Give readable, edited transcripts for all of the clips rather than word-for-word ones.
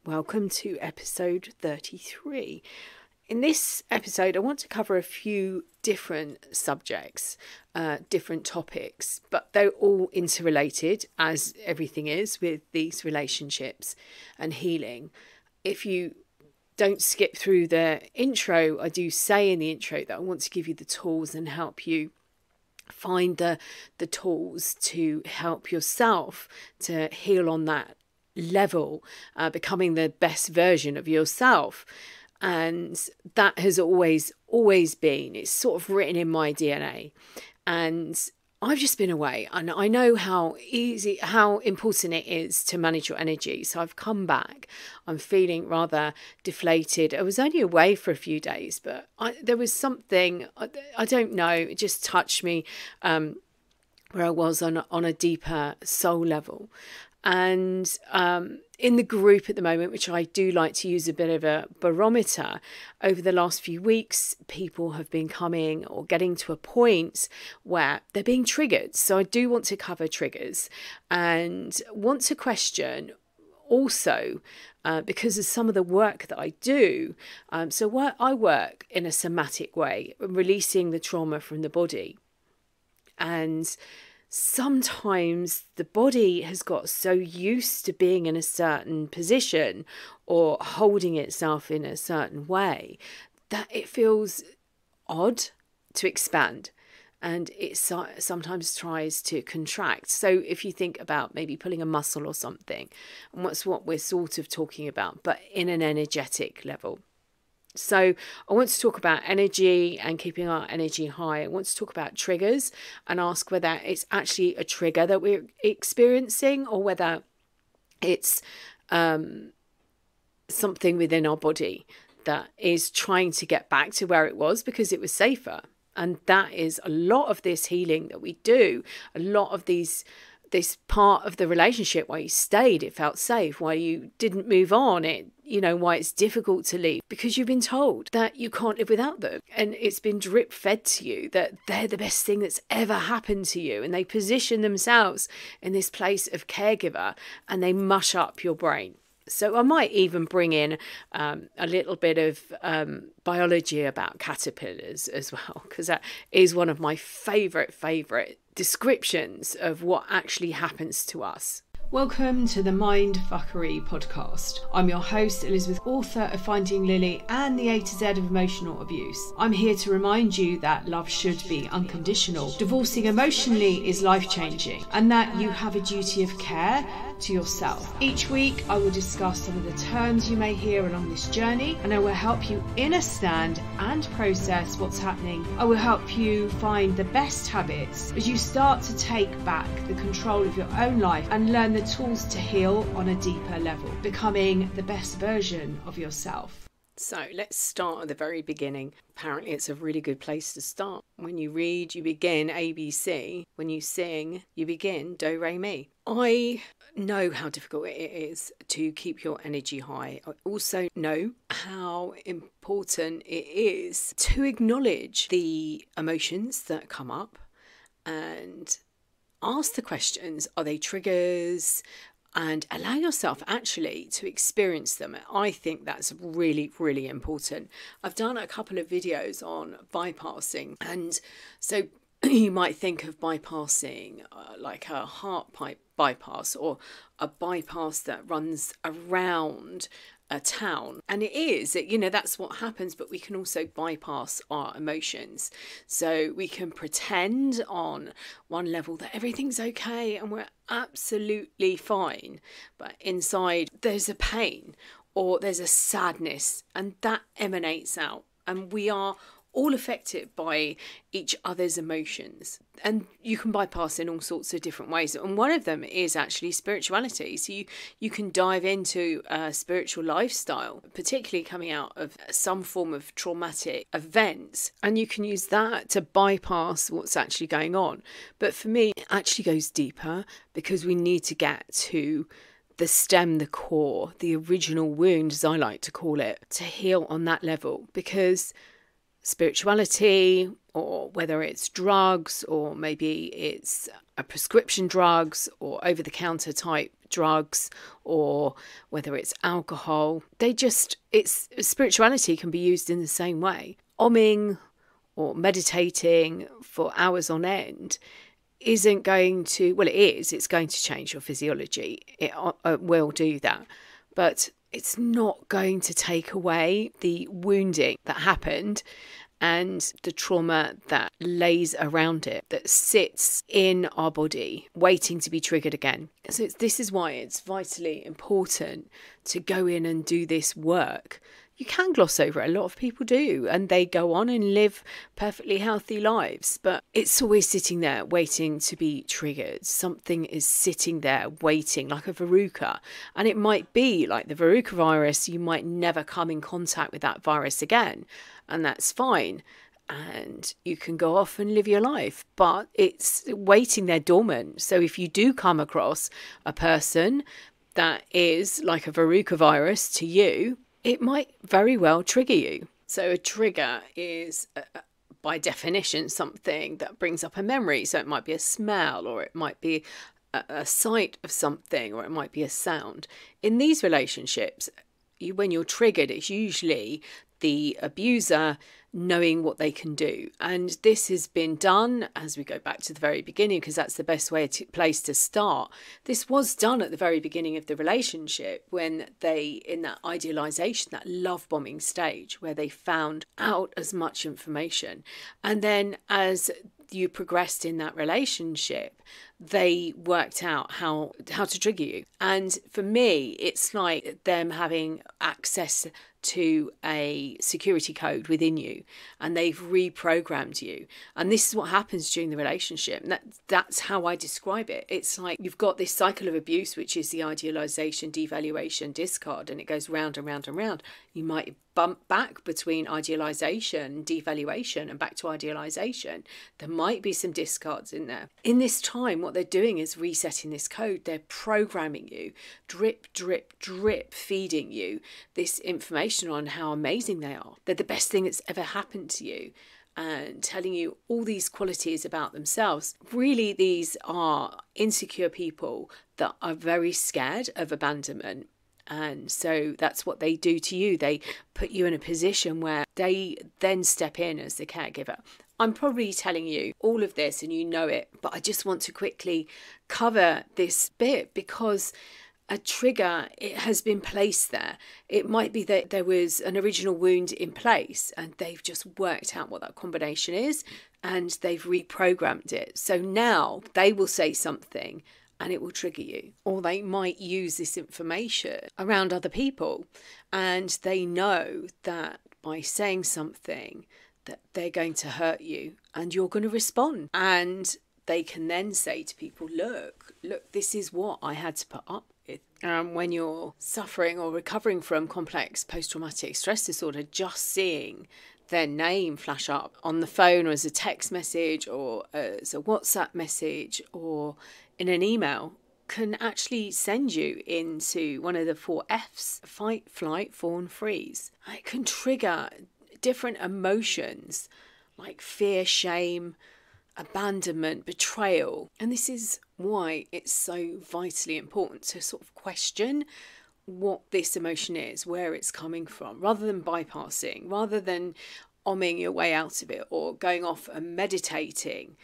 Welcome to episode 33. In this episode, I want to cover a few different subjects, different topics, but they're all interrelated, as everything is with these relationships and healing. If you don't skip through the intro, I do say in the intro that I want to give you the tools and help you find the tools to help yourself to heal on that level, becoming the best version of yourself. And that has always been, it's sort of written in my DNA. And I've just been away, and I know how important it is to manage your energy. So I've come back. I'm feeling rather deflated. I was only away for a few days, but there was something, I don't know, it just touched me where I was on a deeper soul level. And in the group at the moment, which I do like to use a bit of a barometer, over the last few weeks, people have been coming or getting to a point where they're being triggered. So I do want to cover triggers and want to question also, because of some of the work that I do. I work in a somatic way, releasing the trauma from the body. And sometimes the body has got so used to being in a certain position or holding itself in a certain way that it feels odd to expand, and it sometimes tries to contract. So if you think about maybe pulling a muscle or something, and that's what we're sort of talking about, but in an energetic level. So I want to talk about energy and keeping our energy high. I want to talk about triggers and ask whether it's actually a trigger that we're experiencing or whether it's something within our body that is trying to get back to where it was because it was safer. And that is a lot of this healing that we do, a lot of this part of the relationship why you stayed, it felt safe, why you didn't move on, why it's difficult to leave, because you've been told that you can't live without them. And it's been drip fed to you that they're the best thing that's ever happened to you. And they position themselves in this place of caregiver and they mush up your brain. So I might even bring in a little bit of biology about caterpillars as well, because that is one of my favourite descriptions of what actually happens to us. Welcome to the MINDFUCKERY Podcast. I'm your host, Elizabeth, author of Finding Lily and the A to Z of Emotional Abuse. I'm here to remind you that love should be unconditional. Divorcing emotionally is life-changing, and that you have a duty of care to yourself. Each week, I will discuss some of the terms you may hear along this journey, and I will help you understand and process what's happening. I will help you find the best habits as you start to take back the control of your own life and learn the tools to heal on a deeper level, becoming the best version of yourself. So let's start at the very beginning. Apparently it's a really good place to start. When you read, you begin ABC. When you sing, you begin Do, Re, Mi. I know how difficult it is to keep your energy high. I also know how important it is to acknowledge the emotions that come up and ask the questions. Are they triggers? And allow yourself actually to experience them. I think that's really, really important. I've done a couple of videos on bypassing. And so you might think of bypassing like a heart pipe bypass or a bypass that runs around a town. And it is, that's what happens, but we can also bypass our emotions. So we can pretend on one level that everything's okay and we're absolutely fine, but inside there's a pain or there's a sadness, and that emanates out, and we are all affected by each other's emotions. And you can bypass in all sorts of different ways. And one of them is actually spirituality. So you can dive into a spiritual lifestyle, particularly coming out of some form of traumatic events. And you can use that to bypass what's actually going on. But for me, it actually goes deeper, because we need to get to the stem, the core, the original wound, as I like to call it, to heal on that level. Because spirituality, or whether it's drugs, or maybe it's a prescription drugs or over-the-counter type drugs or whether it's alcohol. Spirituality can be used in the same way. Omming or meditating for hours on end isn't going to, well, it's going to change your physiology. It will do that. But it's not going to take away the wounding that happened and the trauma that lays around it, that sits in our body, waiting to be triggered again. So this is why it's vitally important to go in and do this work. You can gloss over it. A lot of people do, and they go on and live perfectly healthy lives. But it's always sitting there waiting to be triggered. Something is sitting there waiting, like a verruca. And it might be like the verruca virus. You might never come in contact with that virus again. And that's fine. And you can go off and live your life. But it's waiting there dormant. So if you do come across a person that is like a verruca virus to you, it might very well trigger you. So a trigger is, by definition, something that brings up a memory. So it might be a smell, or it might be a sight of something, or it might be a sound. In these relationships, when you're triggered, it's usually the abuser knowing what they can do. And this has been done, as we go back to the very beginning, because that's the best place to start. This was done at the very beginning of the relationship, when they, in that idealization, that love bombing stage, where they found out as much information. And then as you progressed in that relationship, they worked out how to trigger you. And for me, it's like them having access to a security code within you, and they've reprogrammed you. And this is what happens during the relationship. And that's how I describe it. It's like you've got this cycle of abuse, which is the idealization, devaluation, discard, and it goes round and round and round. You might bump back between idealization, devaluation, and back to idealization. There might be some discards in there. In this time, what they're doing is resetting this code. They're programming you, drip, drip, drip, feeding you this information on how amazing they are. They're the best thing that's ever happened to you, and telling you all these qualities about themselves. Really, these are insecure people that are very scared of abandonment. And so that's what they do to you. They put you in a position where they then step in as the caregiver. I'm probably telling you all of this and you know it, but I just want to quickly cover this bit, because a trigger, it has been placed there. It might be that there was an original wound in place and they've just worked out what that combination is and they've reprogrammed it. So now they will say something and it will trigger you. Or they might use this information around other people, and they know that by saying something that they're going to hurt you and you're going to respond. And they can then say to people, look, this is what I had to put up with. When you're suffering or recovering from complex post-traumatic stress disorder, just seeing their name flash up on the phone or as a text message or as a WhatsApp message or in an email can actually send you into one of the 4 Fs: fight, flight, fawn, freeze. It can trigger different emotions like fear, shame, abandonment, betrayal. And this is why it's so vitally important to sort of question what this emotion is, where it's coming from, rather than bypassing, rather than omming your way out of it or going off and meditating.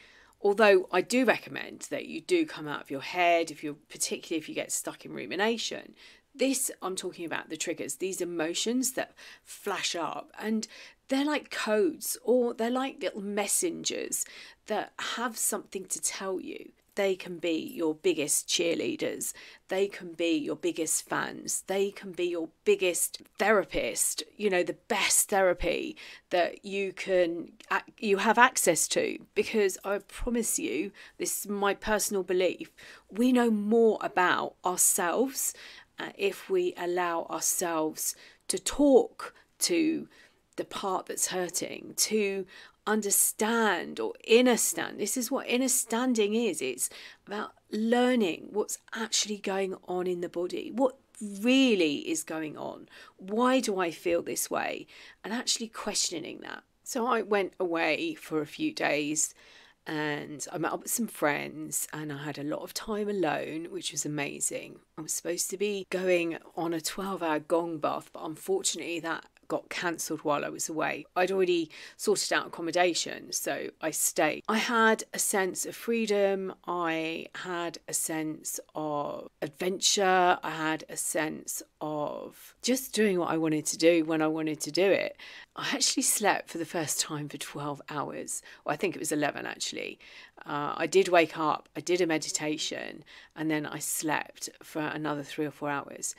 Although I do recommend that you do come out of your head, particularly if you get stuck in rumination. This, I'm talking about the triggers, these emotions that flash up, and they're like codes, or they're like little messengers that have something to tell you. They can be your biggest cheerleaders. They can be your biggest fans. They can be your biggest therapist, the best therapy that you have access to. Because I promise you, this is my personal belief, we know more about ourselves if we allow ourselves to talk to the part that's hurting, to understand or inner stand. This is what inner standing is. It's about learning what's actually going on in the body, what really is going on. Why do I feel this way? And actually questioning that. So I went away for a few days and I met up with some friends and I had a lot of time alone, which was amazing. I was supposed to be going on a 12-hour gong bath, but unfortunately that got cancelled while I was away. I'd already sorted out accommodation, so I stayed. I had a sense of freedom. I had a sense of adventure. I had a sense of just doing what I wanted to do when I wanted to do it. I actually slept for the first time for 12 hours. Well, I think it was 11 actually. I did wake up, I did a meditation, and then I slept for another 3 or 4 hours,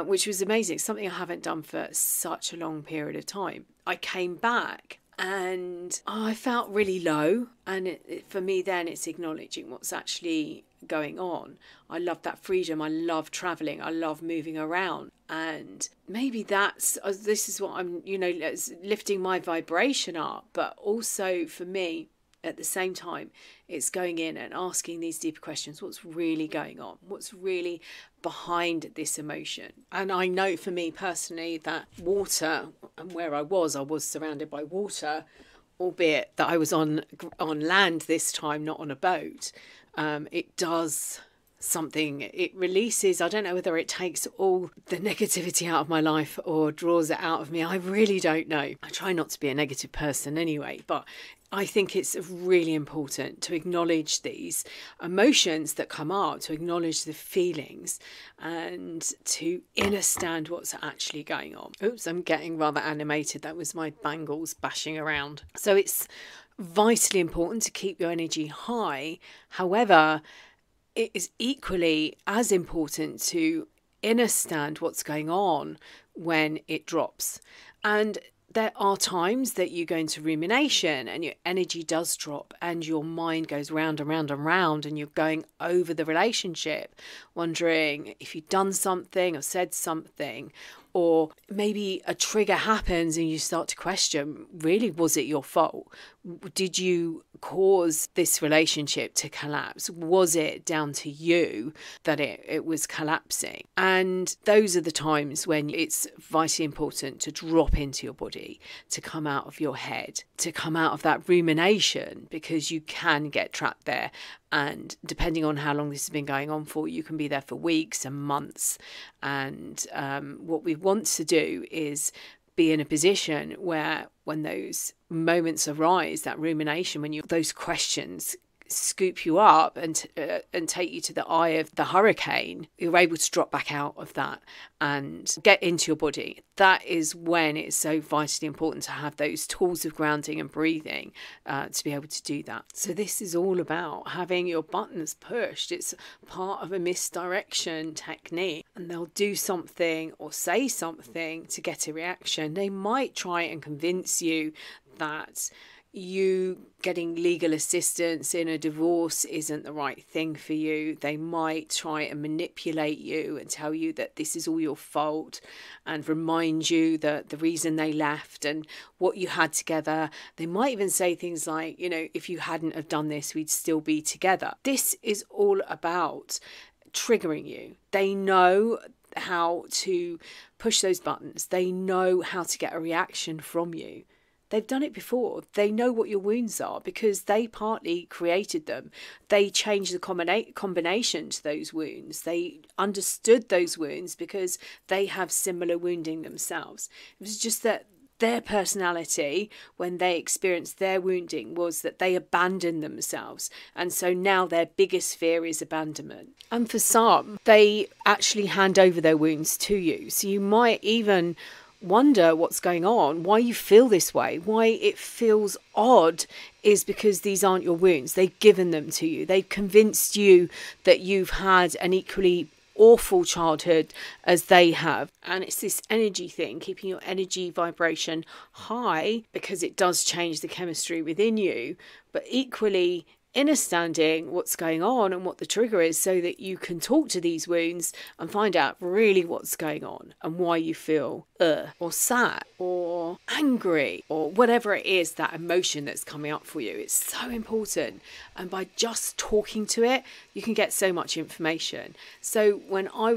which was amazing. Something I haven't done for such a long period of time. I came back and I felt really low. And for me then it's acknowledging what's actually going on. I love that freedom. I love traveling. I love moving around. And maybe this is what I'm, lifting my vibration up. But also for me, at the same time, it's going in and asking these deeper questions. What's really going on? What's really behind this emotion? And I know for me personally that water, and where I was surrounded by water, albeit that I was on land this time, not on a boat. It does something. It releases, I don't know whether it takes all the negativity out of my life or draws it out of me. I really don't know. I try not to be a negative person anyway, but I think it's really important to acknowledge these emotions that come up, to acknowledge the feelings and to understand what's actually going on. Oops, I'm getting rather animated. That was my bangles bashing around. So it's vitally important to keep your energy high. However, it is equally as important to understand what's going on when it drops. And there are times that you go into rumination and your energy does drop and your mind goes round and round and round and you're going over the relationship, wondering if you've done something or said something, or maybe a trigger happens and you start to question, really, was it your fault? Did you cause this relationship to collapse? Was it down to you that it was collapsing? And those are the times when it's vitally important to drop into your body, to come out of your head, to come out of that rumination, because you can get trapped there. And depending on how long this has been going on for, you can be there for weeks and months. And what we want to do is be in a position where when those moments arise, that rumination, when those questions scoop you up and take you to the eye of the hurricane, you're able to drop back out of that and get into your body. That is when it's so vitally important to have those tools of grounding and breathing to be able to do that. So this is all about having your buttons pushed. It's part of a misdirection technique, and they'll do something or say something to get a reaction. They might try and convince you that you getting legal assistance in a divorce isn't the right thing for you. They might try and manipulate you and tell you that this is all your fault and remind you that the reason they left and what you had together. They might even say things like, if you hadn't have done this, we'd still be together. This is all about triggering you. They know how to push those buttons. They know how to get a reaction from you. They've done it before. They know what your wounds are because they partly created them. They changed the combination to those wounds. They understood those wounds because they have similar wounding themselves. It was just that their personality, when they experienced their wounding, was that they abandoned themselves. And so now their biggest fear is abandonment. And for some, they actually hand over their wounds to you. So you might even wonder what's going on, why you feel this way, why it feels odd, is because these aren't your wounds. They've given them to you. They've convinced you that you've had an equally awful childhood as they have. And it's this energy thing, keeping your energy vibration high, because it does change the chemistry within you, but equally understanding what's going on and what the trigger is so that you can talk to these wounds and find out really what's going on and why you feel or sad or angry or whatever it is, that emotion that's coming up for you. It's so important. And by just talking to it, you can get so much information. So when I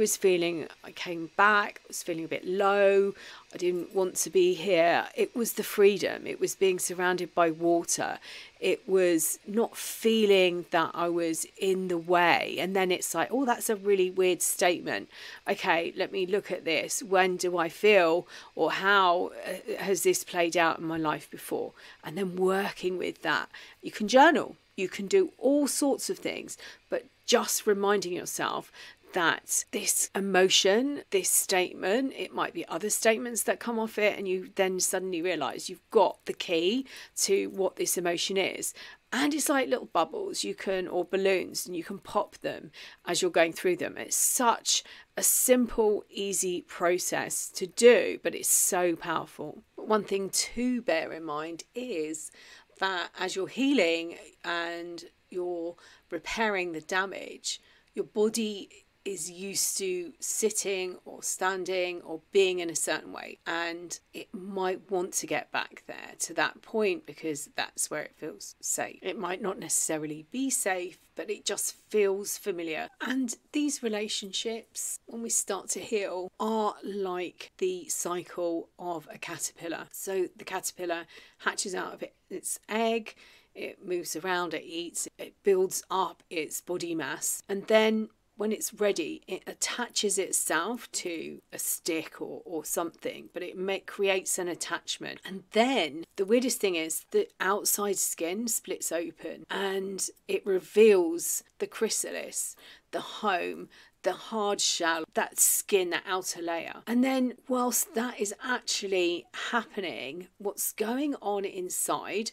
came back, I was feeling a bit low. I didn't want to be here. It was the freedom. It was being surrounded by water. It was not feeling that I was in the way. And then it's like, oh, that's a really weird statement. Okay, let me look at this. When do I feel, or how has this played out in my life before? And then working with that. You can journal. You can do all sorts of things, but just reminding yourself that this emotion, this statement, it might be other statements that come off it, and you then suddenly realize you've got the key to what this emotion is. And it's like little bubbles or balloons, and you can pop them as you're going through them. It's such a simple, easy process to do, but it's so powerful. But one thing to bear in mind is that as you're healing and you're repairing the damage, your body is used to sitting or standing or being in a certain way, and it might want to get back there to that point because that's where it feels safe. It might not necessarily be safe, but it just feels familiar. And these relationships, when we start to heal, are like the cycle of a caterpillar. So the caterpillar hatches out of its egg, it moves around, it eats, it builds up its body mass, and then when it's ready, it attaches itself to a stick or something, but it creates an attachment. And then the weirdest thing is the outside skin splits open and it reveals the chrysalis, the home, the hard shell, that skin, that outer layer. And then whilst that is actually happening, what's going on inside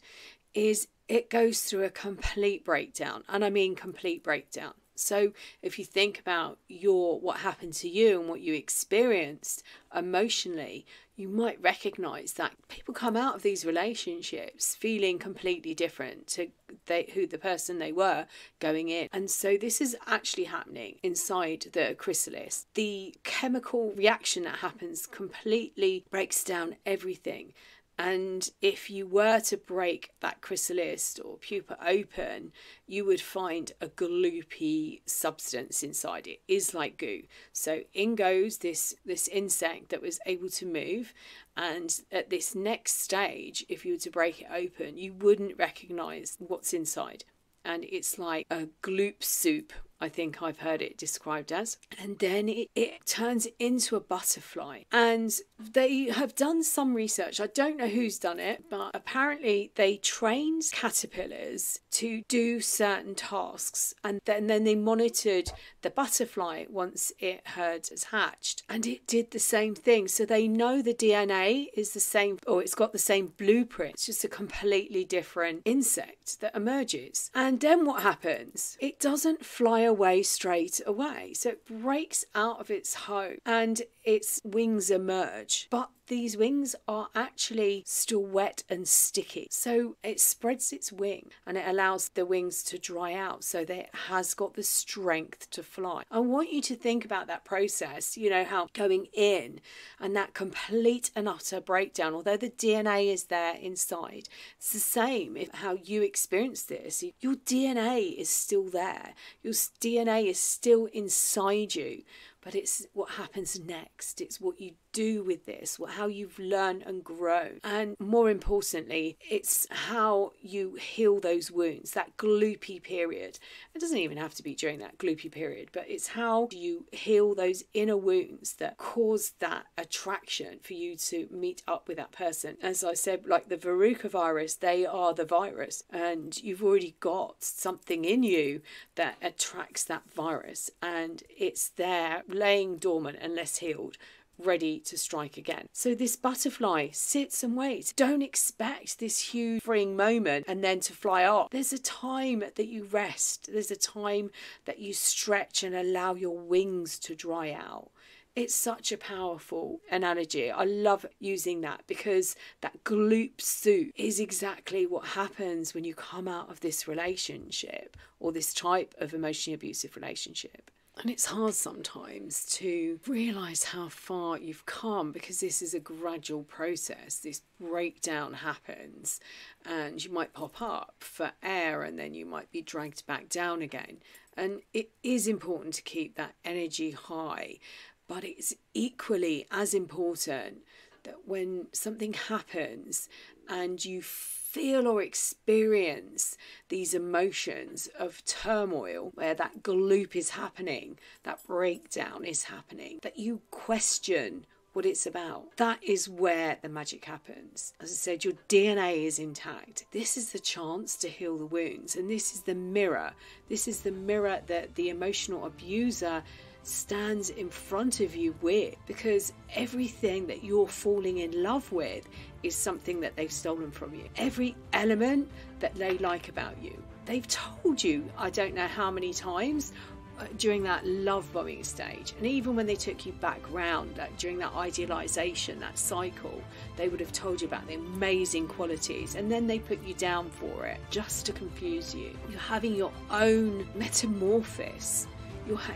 is it goes through a complete breakdown. And I mean complete breakdown. So if you think about what happened to you and what you experienced emotionally, you might recognize that people come out of these relationships feeling completely different to who the person they were going in. And so this is actually happening inside the chrysalis. The chemical reaction that happens completely breaks down everything. And if you were to break that chrysalis or pupa open, you would find a gloopy substance inside. It is like goo. So in goes this insect that was able to move. And at this next stage, if you were to break it open, you wouldn't recognize what's inside. And it's like a gloop soup, I think I've heard it described as. And then it turns into a butterfly. And they have done some research. I don't know who's done it, but apparently they trained caterpillars to do certain tasks. And then they monitored the butterfly once it had hatched. And it did the same thing. So they know the DNA is the same, or it's got the same blueprint. It's just a completely different insect that emerges. And then what happens? It doesn't fly away straight away. So it breaks out of its home and its wings emerge. But these wings are actually still wet and sticky. So it spreads its wing and it allows the wings to dry out so that it has got the strength to fly. I want you to think about that process, how going in and that complete and utter breakdown, although the DNA is there inside, it's the same if how you experience this. Your DNA is still there. Your DNA is still inside you. But it's what happens next. It's what you do with this, how you've learned and grown. And more importantly, it's how you heal those wounds, that gloopy period. It doesn't even have to be during that gloopy period, but it's how you heal those inner wounds that cause that attraction for you to meet up with that person. As I said, like the verruca virus, they are the virus, and you've already got something in you that attracts that virus, and it's there laying dormant unless healed, ready to strike again. So this butterfly sits and waits. Don't expect this huge freeing moment and then to fly off. There's a time that you rest. There's a time that you stretch and allow your wings to dry out. It's such a powerful analogy. I love using that because that gloop soup is exactly what happens when you come out of this relationship or this type of emotionally abusive relationship. And it's hard sometimes to realise how far you've come because this is a gradual process. This breakdown happens and you might pop up for air and then you might be dragged back down again. And it is important to keep that energy high, but it's equally as important that when something happens and you feel or experience these emotions of turmoil, where that gloop is happening, that breakdown is happening, that you question what it's about. That is where the magic happens. As I said, your DNA is intact. This is the chance to heal the wounds, and this is the mirror. This is the mirror that the emotional abuser stands in front of you with, because everything that you're falling in love with is something that they've stolen from you. Every element that they like about you, they've told you, I don't know how many times, during that love bombing stage, and even when they took you back round, like during that idealization, that cycle, they would have told you about the amazing qualities, and then they put you down for it just to confuse you. You're having your own metamorphosis.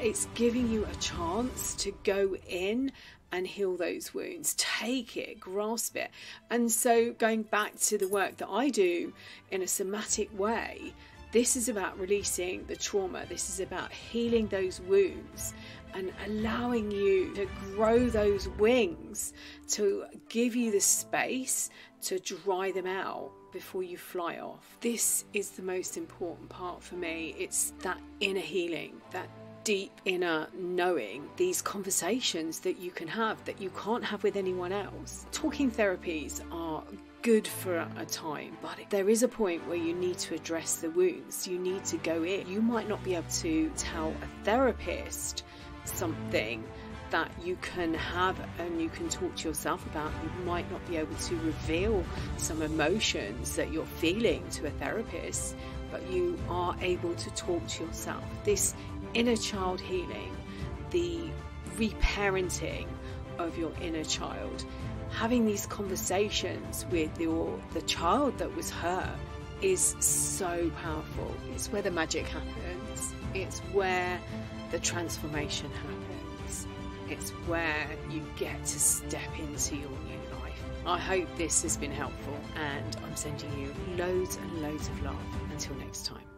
It's giving you a chance to go in and heal those wounds. Take it, grasp it. And so going back to the work that I do in a somatic way, this is about releasing the trauma. This is about healing those wounds and allowing you to grow those wings, to give you the space to dry them out before you fly off. This is the most important part for me. It's that inner healing, that deep inner knowing, these conversations that you can have that you can't have with anyone else. Talking therapies are good for a time, but there is a point where you need to address the wounds. You need to go in. You might not be able to tell a therapist something that you can have and you can talk to yourself about. You might not be able to reveal some emotions that you're feeling to a therapist, but you are able to talk to yourself. This inner child healing, the reparenting of your inner child, having these conversations with the child that was hurt is so powerful. It's where the magic happens. It's where the transformation happens. It's where you get to step into your new life. I hope this has been helpful, and I'm sending you loads and loads of love. Until next time.